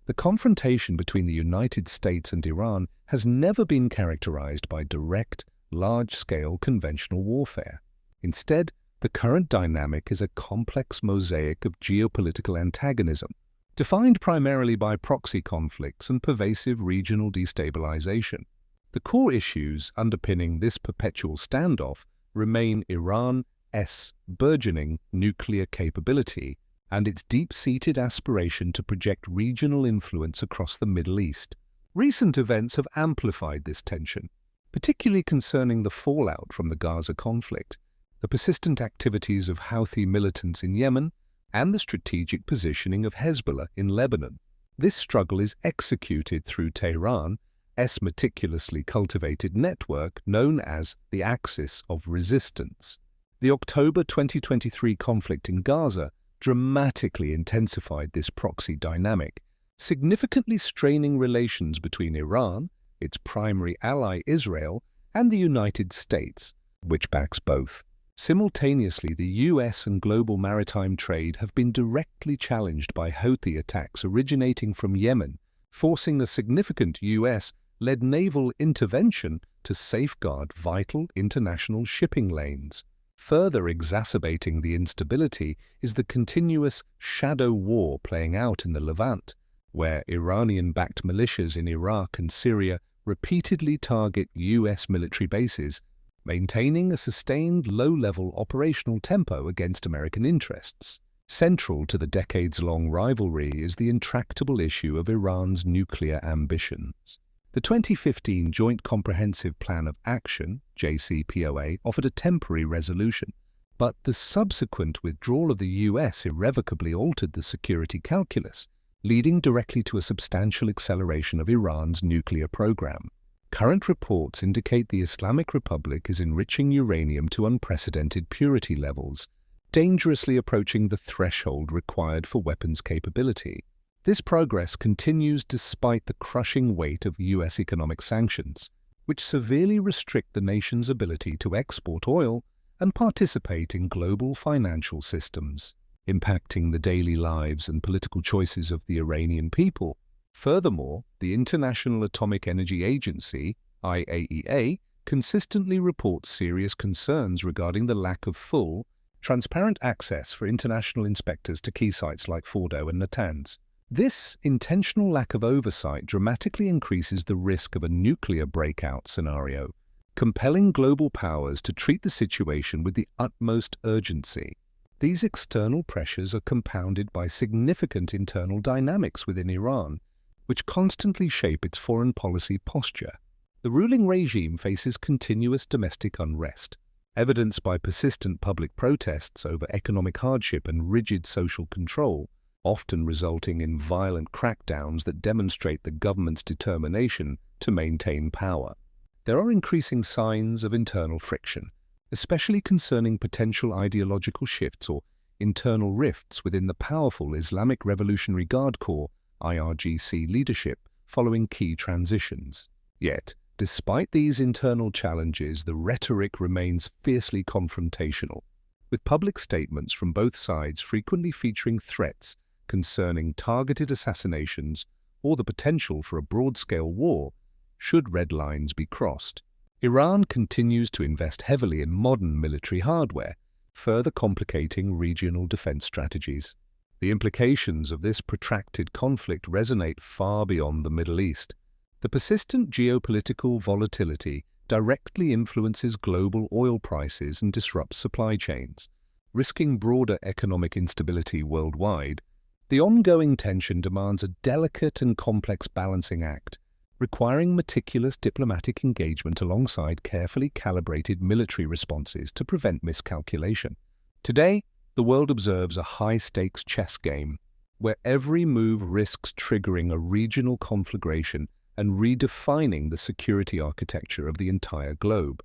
The confrontation between the United States and Iran has never been characterized by direct, large-scale conventional warfare. Instead, the current dynamic is a complex mosaic of geopolitical antagonism, defined primarily by proxy conflicts and pervasive regional destabilization. The core issues underpinning this perpetual standoff remain Iran's burgeoning nuclear capability and its deep-seated aspiration to project regional influence across the Middle East. Recent events have amplified this tension, particularly concerning the fallout from the Gaza conflict, the persistent activities of Houthi militants in Yemen, and the strategic positioning of Hezbollah in Lebanon. This struggle is executed through Tehran's meticulously cultivated network known as the Axis of Resistance. The October 2023 conflict in Gaza dramatically intensified this proxy dynamic, significantly straining relations between Iran, its primary ally Israel, and the United States, which backs both. Simultaneously, the U.S. and global maritime trade have been directly challenged by Houthi attacks originating from Yemen, forcing a significant U.S.-led naval intervention to safeguard vital international shipping lanes. Further exacerbating the instability is the continuous shadow war playing out in the Levant, where Iranian-backed militias in Iraq and Syria repeatedly target U.S. military bases, maintaining a sustained low-level operational tempo against American interests. Central to the decades-long rivalry is the intractable issue of Iran's nuclear ambitions. The 2015 Joint Comprehensive Plan of Action, JCPOA, offered a temporary resolution, but the subsequent withdrawal of the U.S. irrevocably altered the security calculus, leading directly to a substantial acceleration of Iran's nuclear program. Current reports indicate the Islamic Republic is enriching uranium to unprecedented purity levels, dangerously approaching the threshold required for weapons capability. This progress continues despite the crushing weight of U.S. economic sanctions, which severely restrict the nation's ability to export oil and participate in global financial systems, impacting the daily lives and political choices of the Iranian people. Furthermore, the International Atomic Energy Agency, IAEA, consistently reports serious concerns regarding the lack of full, transparent access for international inspectors to key sites like Fordo and Natanz. This intentional lack of oversight dramatically increases the risk of a nuclear breakout scenario, compelling global powers to treat the situation with the utmost urgency. These external pressures are compounded by significant internal dynamics within Iran, which constantly shape its foreign policy posture. The ruling regime faces continuous domestic unrest, evidenced by persistent public protests over economic hardship and rigid social control, often resulting in violent crackdowns that demonstrate the government's determination to maintain power. There are increasing signs of internal friction, especially concerning potential ideological shifts or internal rifts within the powerful Islamic Revolutionary Guard Corps (IRGC) leadership following key transitions. Yet, despite these internal challenges, the rhetoric remains fiercely confrontational, with public statements from both sides frequently featuring threats concerning targeted assassinations or the potential for a broad-scale war should red lines be crossed. Iran continues to invest heavily in modern military hardware, further complicating regional defense strategies. The implications of this protracted conflict resonate far beyond the Middle East. The persistent geopolitical volatility directly influences global oil prices and disrupts supply chains, risking broader economic instability worldwide. The ongoing tension demands a delicate and complex balancing act, requiring meticulous diplomatic engagement alongside carefully calibrated military responses to prevent miscalculation. Today, the world observes a high-stakes chess game, where every move risks triggering a regional conflagration and redefining the security architecture of the entire globe.